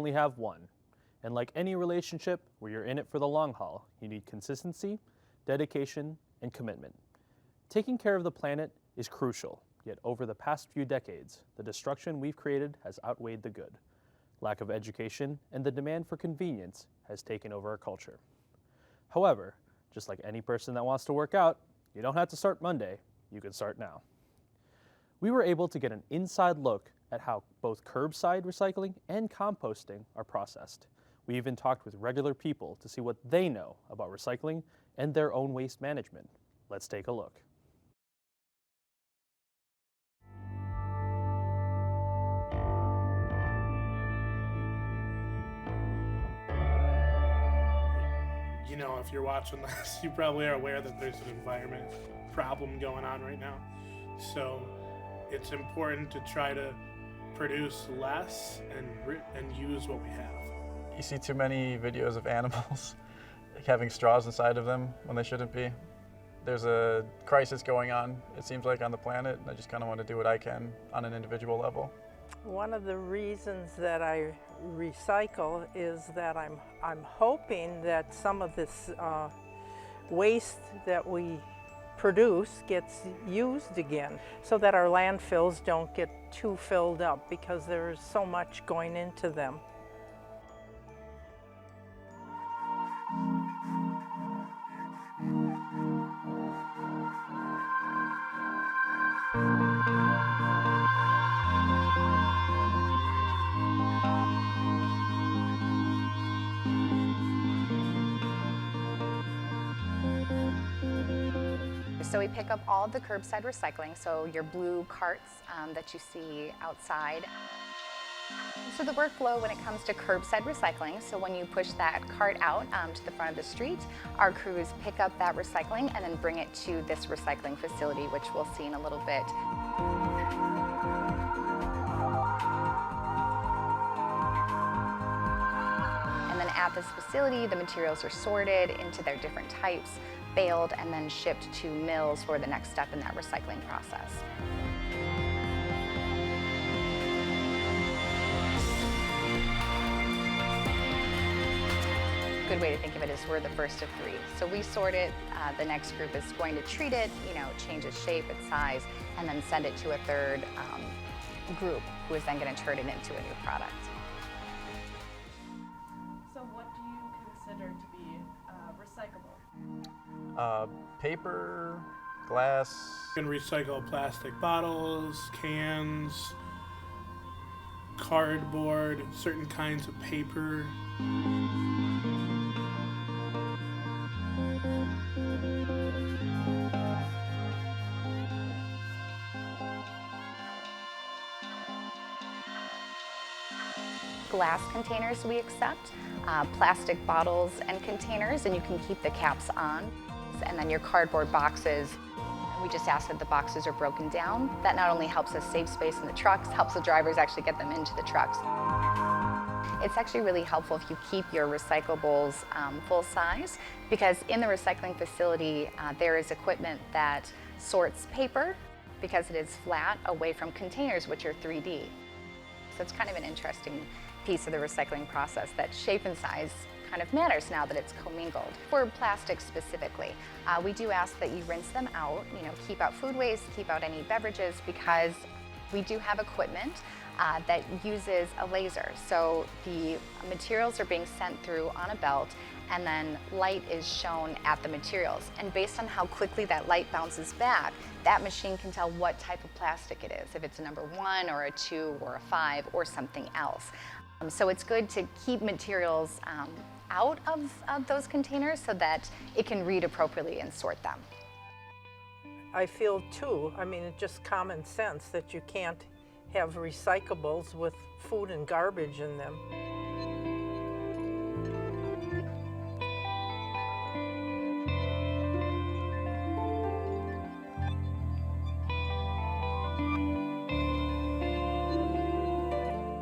only have one. And like any relationship where you're in it for the long haul, you need consistency, dedication, and commitment. Taking care of the planet is crucial, yet over the past few decades, the destruction we've created has outweighed the good. Lack of education and the demand for convenience has taken over our culture. However, just like any person that wants to work out, you don't have to start Monday, you can start now. We were able to get an inside look at how both curbside recycling and composting are processed. We even talked with regular people to see what they know about recycling and their own waste management. Let's take a look. You know, if you're watching this, you probably are aware that there's an environment problem going on right now. So it's important to try to produce less and use what we have. You see too many videos of animals having straws inside of them when they shouldn't be. There's a crisis going on, it seems like, on the planet, and I just kind of want to do what I can on an individual level. One of the reasons that I recycle is that I'm hoping that some of this waste that we produce gets used again, so that our landfills don't get too filled up, because there's so much going into them. So we pick up all of the curbside recycling, so your blue carts that you see outside. So the workflow when it comes to curbside recycling, so when you push that cart out to the front of the street, our crews pick up that recycling and then bring it to this recycling facility, which we'll see in a little bit. And then at this facility, the materials are sorted into their different types, baled, and then shipped to mills for the next step in that recycling process. A good way to think of it is we're the first of three. So we sort it, the next group is going to treat it, change its shape, its size, and then send it to a third group who is then going to turn it into a new product. So what do you consider to be recyclable? Paper, glass. You can recycle plastic bottles, cans, cardboard, certain kinds of paper. Glass containers we accept, plastic bottles and containers, and you can keep the caps on. And then your cardboard boxes, we just ask that the boxes are broken down. That not only helps us save space in the trucks, helps the drivers actually get them into the trucks. It's actually really helpful if you keep your recyclables full size, because in the recycling facility there is equipment that sorts paper, because it is flat, away from containers which are 3D. So it's kind of an interesting piece of the recycling process, that shape and size kind of matters now that it's commingled. For plastics specifically, we do ask that you rinse them out, keep out food waste, keep out any beverages, because we do have equipment that uses a laser. So the materials are being sent through on a belt, and then light is shown at the materials. And based on how quickly that light bounces back, that machine can tell what type of plastic it is, if it's a number 1 or a 2 or a 5 or something else. So it's good to keep materials out of those containers so that it can read appropriately and sort them. I feel too, it's just common sense that you can't have recyclables with food and garbage in them.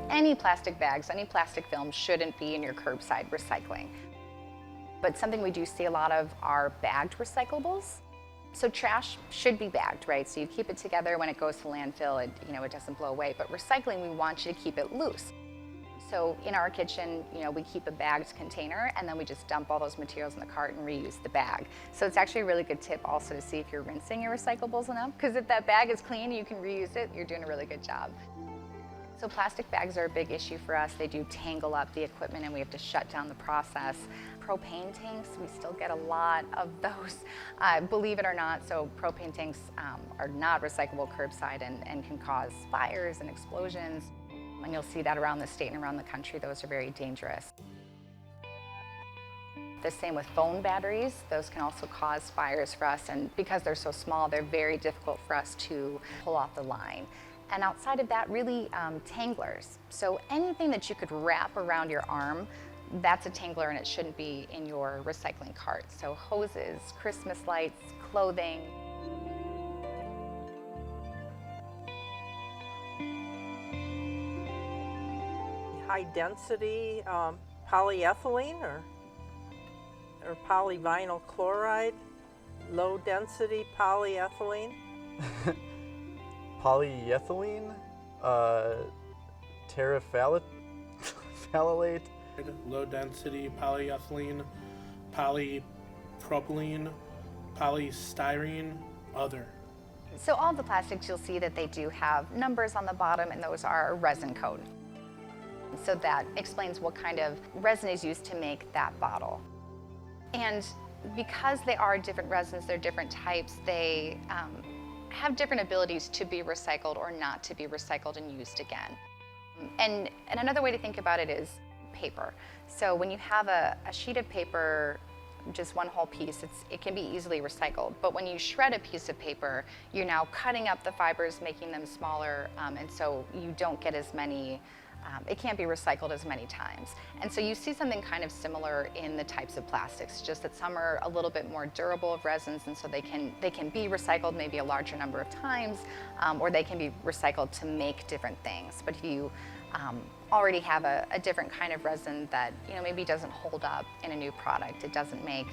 Any plastic bags, any plastic film shouldn't be in your curbside recycling. But something we do see a lot of are bagged recyclables. So trash should be bagged, right? So you keep it together when it goes to landfill, it doesn't blow away. But recycling, we want you to keep it loose. So in our kitchen, we keep a bagged container and then we just dump all those materials in the cart and reuse the bag. So it's actually a really good tip also to see if you're rinsing your recyclables enough, because if that bag is clean and you can reuse it, you're doing a really good job. So plastic bags are a big issue for us. They do tangle up the equipment and we have to shut down the process. Propane tanks, we still get a lot of those, believe it or not. So propane tanks are not recyclable curbside and can cause fires and explosions. And you'll see that around the state and around the country. Those are very dangerous. The same with phone batteries. Those can also cause fires for us, and because they're so small, they're very difficult for us to pull off the line. And outside of that, really tanglers. So anything that you could wrap around your arm, that's a tangler and it shouldn't be in your recycling cart. So hoses, Christmas lights, clothing. High density polyethylene or polyvinyl chloride, low density polyethylene. Polyethylene, terephthalate, Low density polyethylene, polypropylene, polystyrene, other. So all the plastics, you'll see that they do have numbers on the bottom, and those are resin code. So that explains what kind of resin is used to make that bottle. And because they are different resins, they're different types, they have different abilities to be recycled or not to be recycled and used again. And another way to think about it is paper. So when you have a sheet of paper, just one whole piece, it can be easily recycled. But when you shred a piece of paper, you're now cutting up the fibers, making them smaller, and so you don't get as many, it can't be recycled as many times. And so you see something kind of similar in the types of plastics, just that some are a little bit more durable of resins, and so they can be recycled maybe a larger number of times, or they can be recycled to make different things. But if you already have a different kind of resin that maybe doesn't hold up in a new product, it doesn't make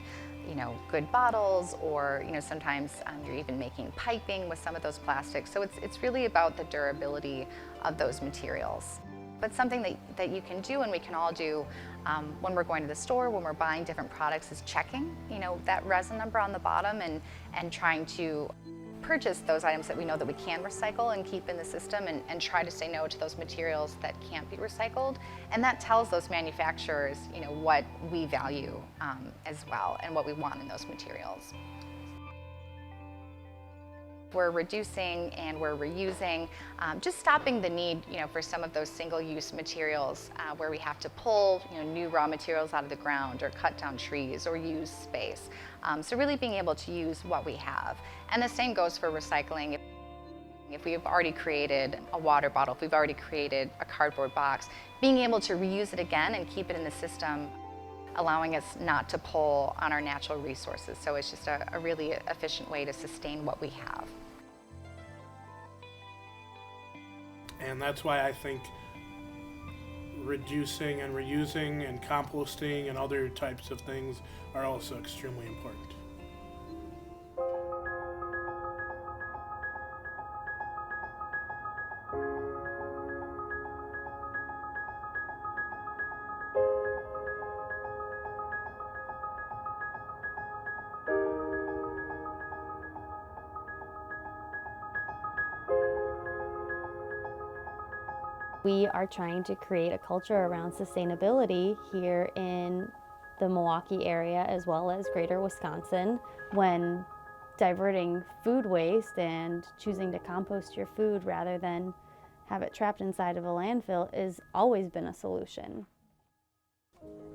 good bottles, or sometimes you're even making piping with some of those plastics. So it's really about the durability of those materials. But something that you can do, and we can all do when we're going to the store, when we're buying different products, is checking that resin number on the bottom and trying to purchase those items that we know that we can recycle and keep in the system, and try to say no to those materials that can't be recycled. And that tells those manufacturers what we value as well and what we want in those materials. We're reducing and we're reusing, just stopping the need for some of those single-use materials where we have to pull new raw materials out of the ground or cut down trees or use space. So really being able to use what we have. And the same goes for recycling. If we've already created a water bottle, if we've already created a cardboard box, being able to reuse it again and keep it in the system, allowing us not to pull on our natural resources. So it's just a really efficient way to sustain what we have. And that's why I think reducing and reusing and composting and other types of things are also extremely important. We are trying to create a culture around sustainability here in the Milwaukee area as well as greater Wisconsin. When diverting food waste and choosing to compost your food rather than have it trapped inside of a landfill has always been a solution.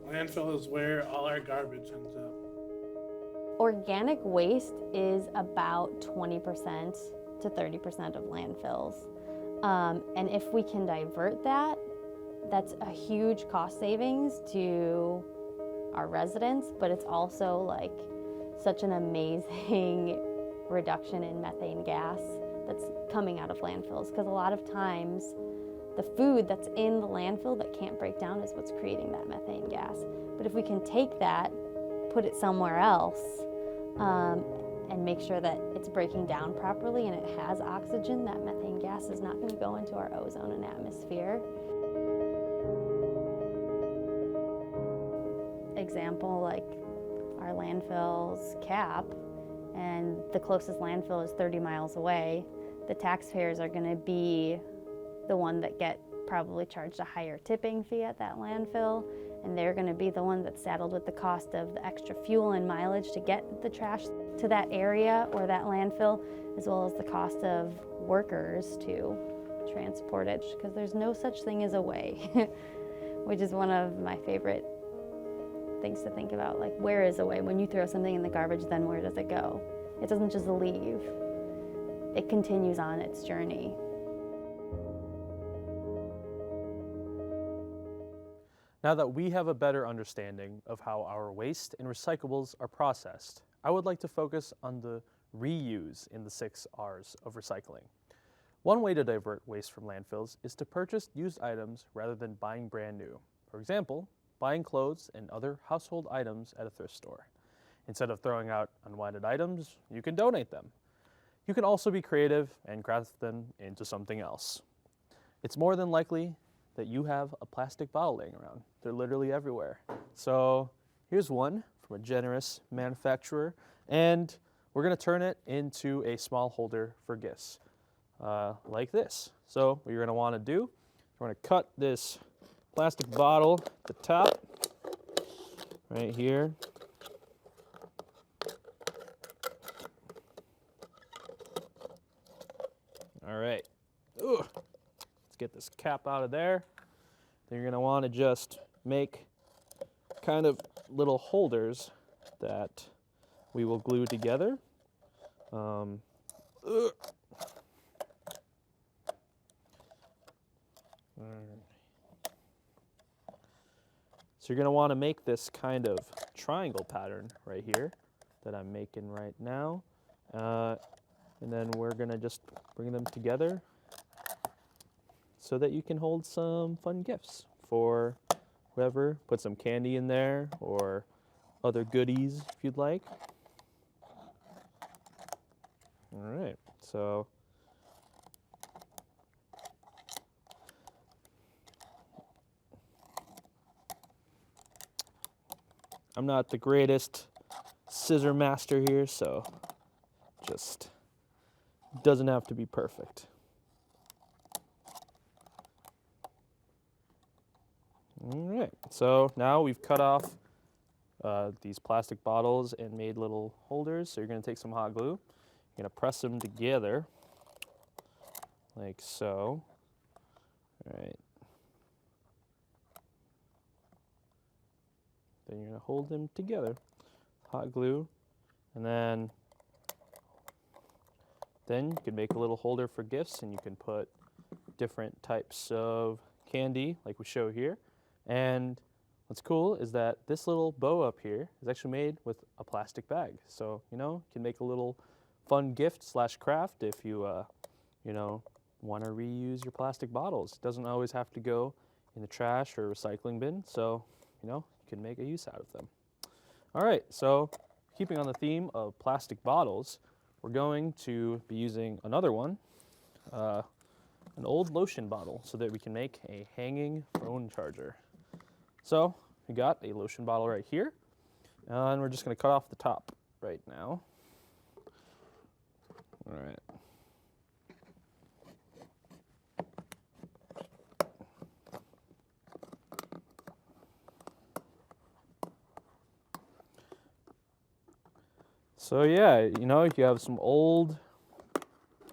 Landfill is where all our garbage ends up. Organic waste is about 20% to 30% of landfills. And if we can divert that, that's a huge cost savings to our residents, but it's also like such an amazing reduction in methane gas that's coming out of landfills. Because a lot of times the food that's in the landfill that can't break down is what's creating that methane gas. But if we can take that, put it somewhere else, and make sure that it's breaking down properly and it has oxygen, that methane gas is not going to go into our ozone and atmosphere. example, like our landfill's cap, and the closest landfill is 30 miles away, the taxpayers are going to be the one that get probably charged a higher tipping fee at that landfill, and they're going to be the one that's saddled with the cost of the extra fuel and mileage to get the trash to that area or that landfill, as well as the cost of workers to transport it, because there's no such thing as a way, which is one of my favorite things to think about. Like, where is a way? When you throw something in the garbage, then where does it go? It doesn't just leave. It continues on its journey. Now that we have a better understanding of how our waste and recyclables are processed, I would like to focus on the reuse in the 6 R's of recycling. One way to divert waste from landfills is to purchase used items rather than buying brand new. For example, buying clothes and other household items at a thrift store. Instead of throwing out unwanted items, you can donate them. You can also be creative and craft them into something else. It's more than likely that you have a plastic bottle laying around. They're literally everywhere. So here's one from a generous manufacturer, and we're gonna turn it into a small holder for gifts, like this. So what you're gonna wanna do, you're gonna cut this plastic bottle at the top, right here. All right, ooh. Let's get this cap out of there. Then you're gonna wanna just make kind of little holders that we will glue together. So you're gonna wanna make this kind of triangle pattern right here that I'm making right now. And then we're gonna just bring them together so that you can hold some fun gifts for whoever. Put some candy in there or other goodies if you'd like. All right, so I'm not the greatest scissor master here, so just doesn't have to be perfect. All right, so now we've cut off these plastic bottles and made little holders. So you're gonna take some hot glue, you're gonna press them together like so. All right. Then you're gonna hold them together, hot glue, and then you can make a little holder for gifts, and you can put different types of candy like we show here. And what's cool is that this little bow up here is actually made with a plastic bag. So, you know, you can make a little fun gift / craft if you, you know, want to reuse your plastic bottles. It doesn't always have to go in the trash or recycling bin. So, you know, you can make a use out of them. All right, so keeping on the theme of plastic bottles, we're going to be using another one, an old lotion bottle, so that we can make a hanging phone charger. So we got a lotion bottle right here, and we're just gonna cut off the top right now. All right. So yeah, you know, if you have some old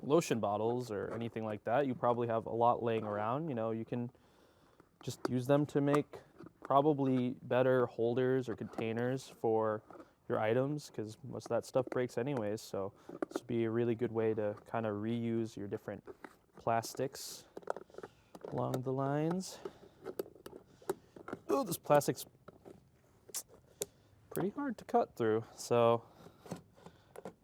lotion bottles or anything like that, you probably have a lot laying around. You know, you can just use them to make probably better holders or containers for your items, because most of that stuff breaks anyways. So this would be a really good way to kind of reuse your different plastics along the lines. Oh, this plastic's pretty hard to cut through. So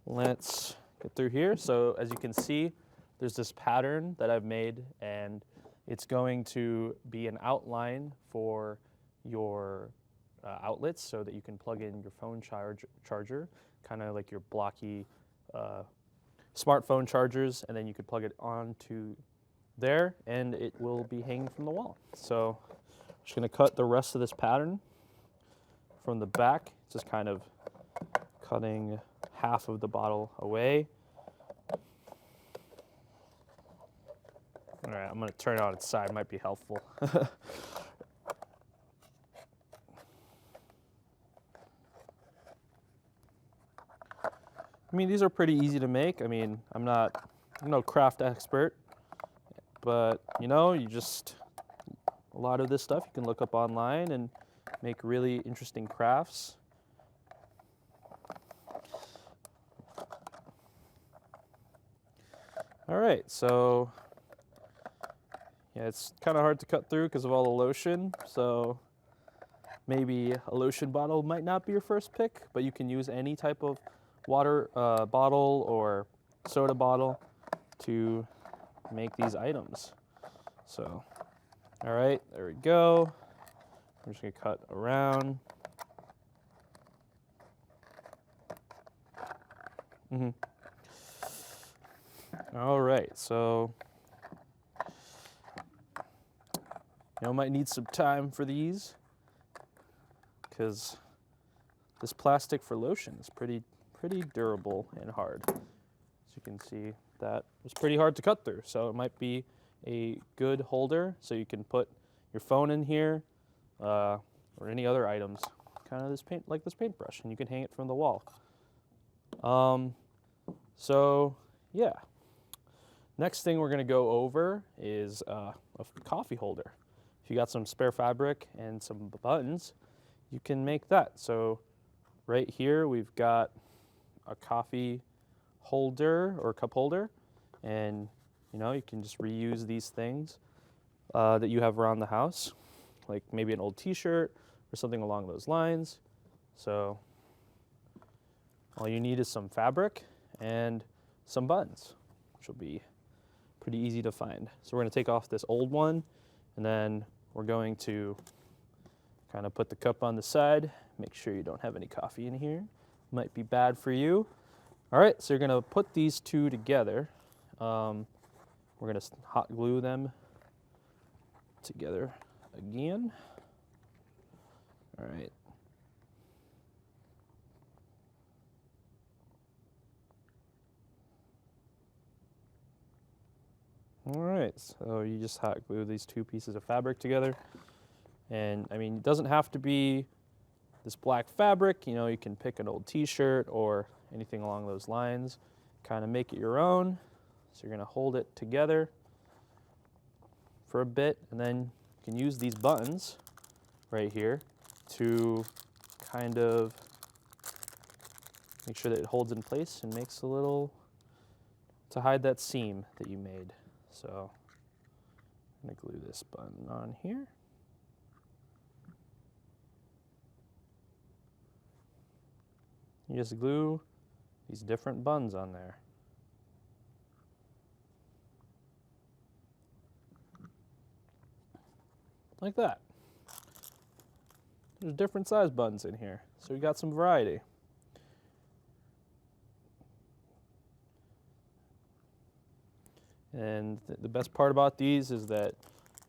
let's get through here. So as you can see, there's this pattern that I've made, and it's going to be an outline for your outlets so that you can plug in your phone charger, kind of like your blocky smartphone chargers, and then you could plug it onto there and it will be hanging from the wall. So I'm just gonna cut the rest of this pattern from the back, just kind of cutting half of the bottle away. All right, I'm gonna turn it on its side, might be helpful. I mean, these are pretty easy to make. I mean, I'm no craft expert, but you know, a lot of this stuff you can look up online and make really interesting crafts. All right, so yeah, it's kind of hard to cut through because of all the lotion, so maybe a lotion bottle might not be your first pick, but you can use any type of water bottle or soda bottle to make these items. So, all right, there we go. I'm just gonna cut around. All right, so might need some time for these because this plastic for lotion is pretty durable and hard. As you can see, that was pretty hard to cut through, so it might be a good holder so you can put your phone in here or any other items, kind of like this paintbrush, and you can hang it from the wall. So yeah, next thing we're gonna go over is a coffee holder. If you got some spare fabric and some buttons, you can make that. So right here we've got a coffee holder or cup holder, and you can just reuse these things that you have around the house, like maybe an old t-shirt or something along those lines. So all you need is some fabric and some buttons, which will be pretty easy to find. So we're going to take off this old one, and then we're going to kind of put the cup on the side. Make sure you don't have any coffee in here. Might be bad for you. All right, so you're going to put these two together. We're going to hot glue them together again. All right. All right, so you just hot glue these two pieces of fabric together. And I mean, it doesn't have to be this black fabric, you can pick an old t-shirt or anything along those lines, kind of make it your own. So you're gonna hold it together for a bit, and then you can use these buttons right here to kind of make sure that it holds in place and makes a little, to hide that seam that you made. So I'm gonna glue this button on here. You just glue these different buttons on there. Like that. There's different size buttons in here, so we got some variety. And the best part about these is that,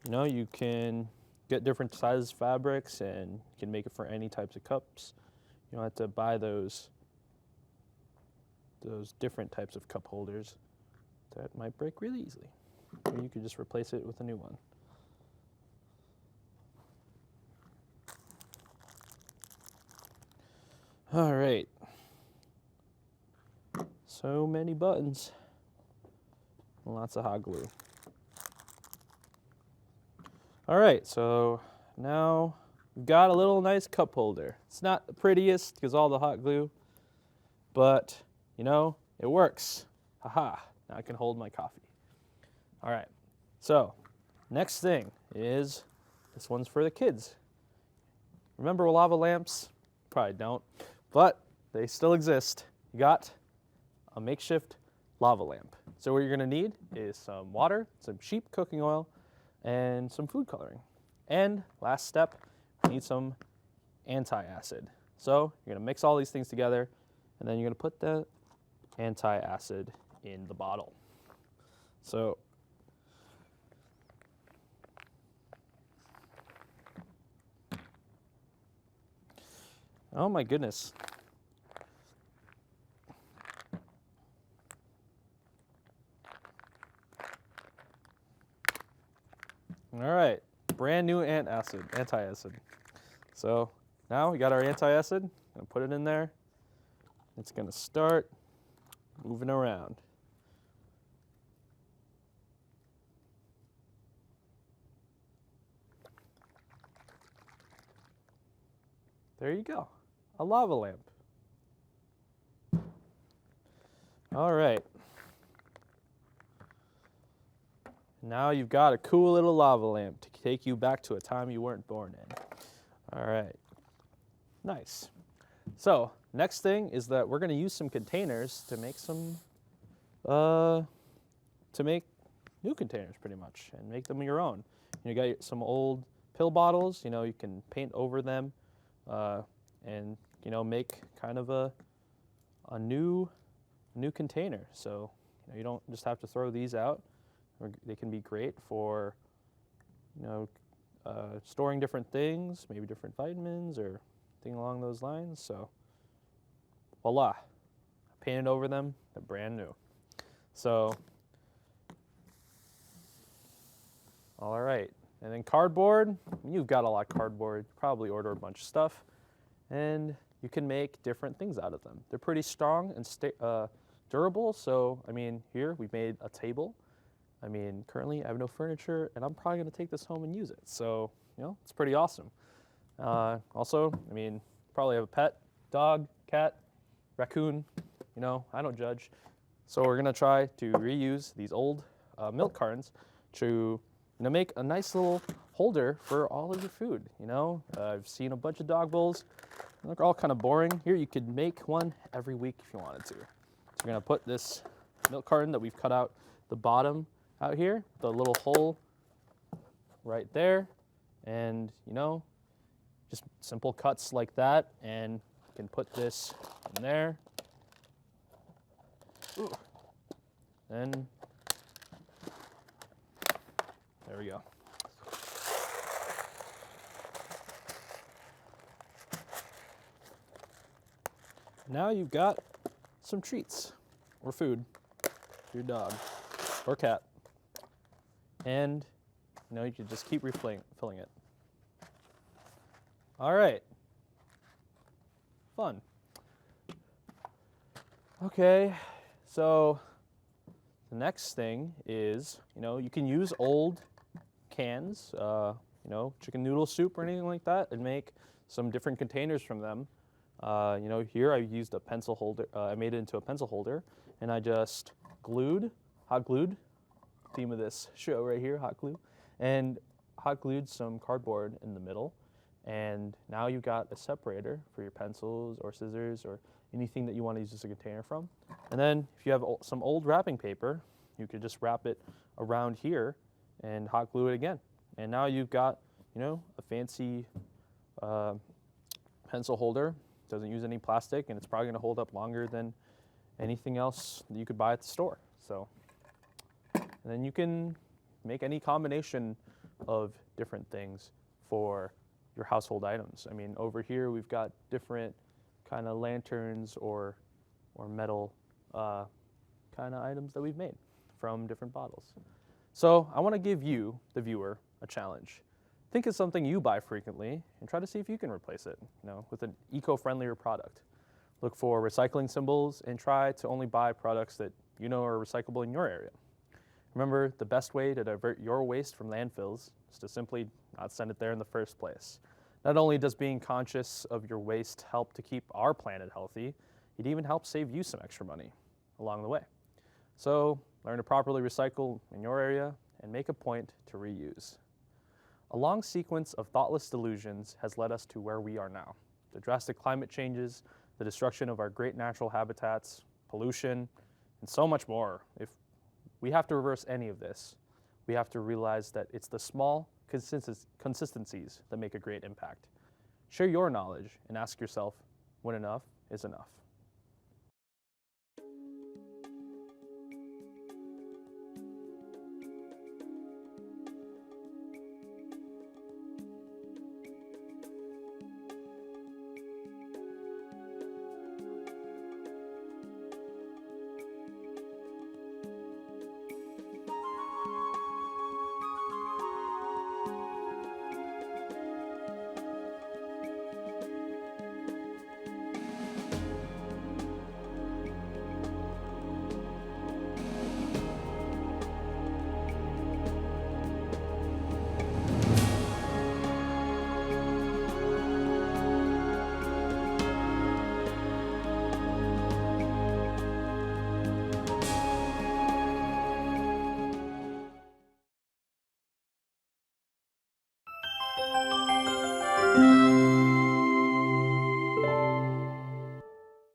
you can get different size fabrics and you can make it for any types of cups. You don't have to buy those different types of cup holders that might break really easily. Or you could just replace it with a new one. All right. So many buttons. Lots of hot glue. All right, so now we've got a little nice cup holder. It's not the prettiest because all the hot glue, but it works. Haha, now I can hold my coffee. All right, so next thing is, this one's for the kids. Remember lava lamps? Probably don't, but they still exist. You got a makeshift lava lamp. So what you're gonna need is some water, some cheap cooking oil, and some food coloring. And last step, you need some anti-acid. So you're gonna mix all these things together, and then you're gonna put the anti-acid in the bottle. So Oh my goodness. All right, brand new anti-acid. So now we got our anti-acid. Gonna put it in there. It's gonna start moving around. There you go, a lava lamp. All right. Now you've got a cool little lava lamp to take you back to a time you weren't born in. All right, nice. So next thing is that we're gonna use some containers to make some, to make new containers pretty much and make them your own. You got some old pill bottles, you can paint over them and, make kind of a new container. So, you don't just have to throw these out. They can be great for, storing different things, maybe different vitamins or thing along those lines. So, voila, painted over them, they're brand new. So, all right, and then cardboard. You've got a lot of cardboard. You probably order a bunch of stuff, and you can make different things out of them. They're pretty strong and durable. So, here we made a table. Currently I have no furniture, and I'm probably gonna take this home and use it. So, it's pretty awesome. Also, probably have a pet, dog, cat, raccoon, I don't judge. So we're gonna try to reuse these old milk cartons to, make a nice little holder for all of your food. I've seen a bunch of dog bowls. They're all kind of boring. Here, you could make one every week if you wanted to. So we're gonna put this milk carton that we've cut out the bottom out here, the little hole right there, and just simple cuts like that, and you can put this in there. Ooh. And there we go. Now you've got some treats or food for your dog or cat. And you can just keep filling it. All right. Fun. Okay, so the next thing is, you can use old cans, chicken noodle soup or anything like that, and make some different containers from them. Here I used a pencil holder. I made it into a pencil holder, and I just hot glued, theme of this show right here, hot glue, and hot glued some cardboard in the middle. And now you've got a separator for your pencils or scissors or anything that you want to use as a container from. And then if you have some old wrapping paper, you could just wrap it around here and hot glue it again. And now you've got, a fancy pencil holder. Doesn't use any plastic, and it's probably going to hold up longer than anything else that you could buy at the store. So, and then you can make any combination of different things for your household items. Over here we've got different kind of lanterns or metal kind of items that we've made from different bottles. So I want to give you, the viewer, a challenge. Think of something you buy frequently and try to see if you can replace it, with an eco-friendlier product. Look for recycling symbols and try to only buy products that are recyclable in your area. Remember, the best way to divert your waste from landfills is to simply not send it there in the first place. Not only does being conscious of your waste help to keep our planet healthy, it even helps save you some extra money along the way. So learn to properly recycle in your area and make a point to reuse. A long sequence of thoughtless delusions has led us to where we are now. The drastic climate changes, the destruction of our great natural habitats, pollution, and so much more. If we have to reverse any of this, we have to realize that it's the small consistencies that make a great impact. Share your knowledge and ask yourself when enough is enough.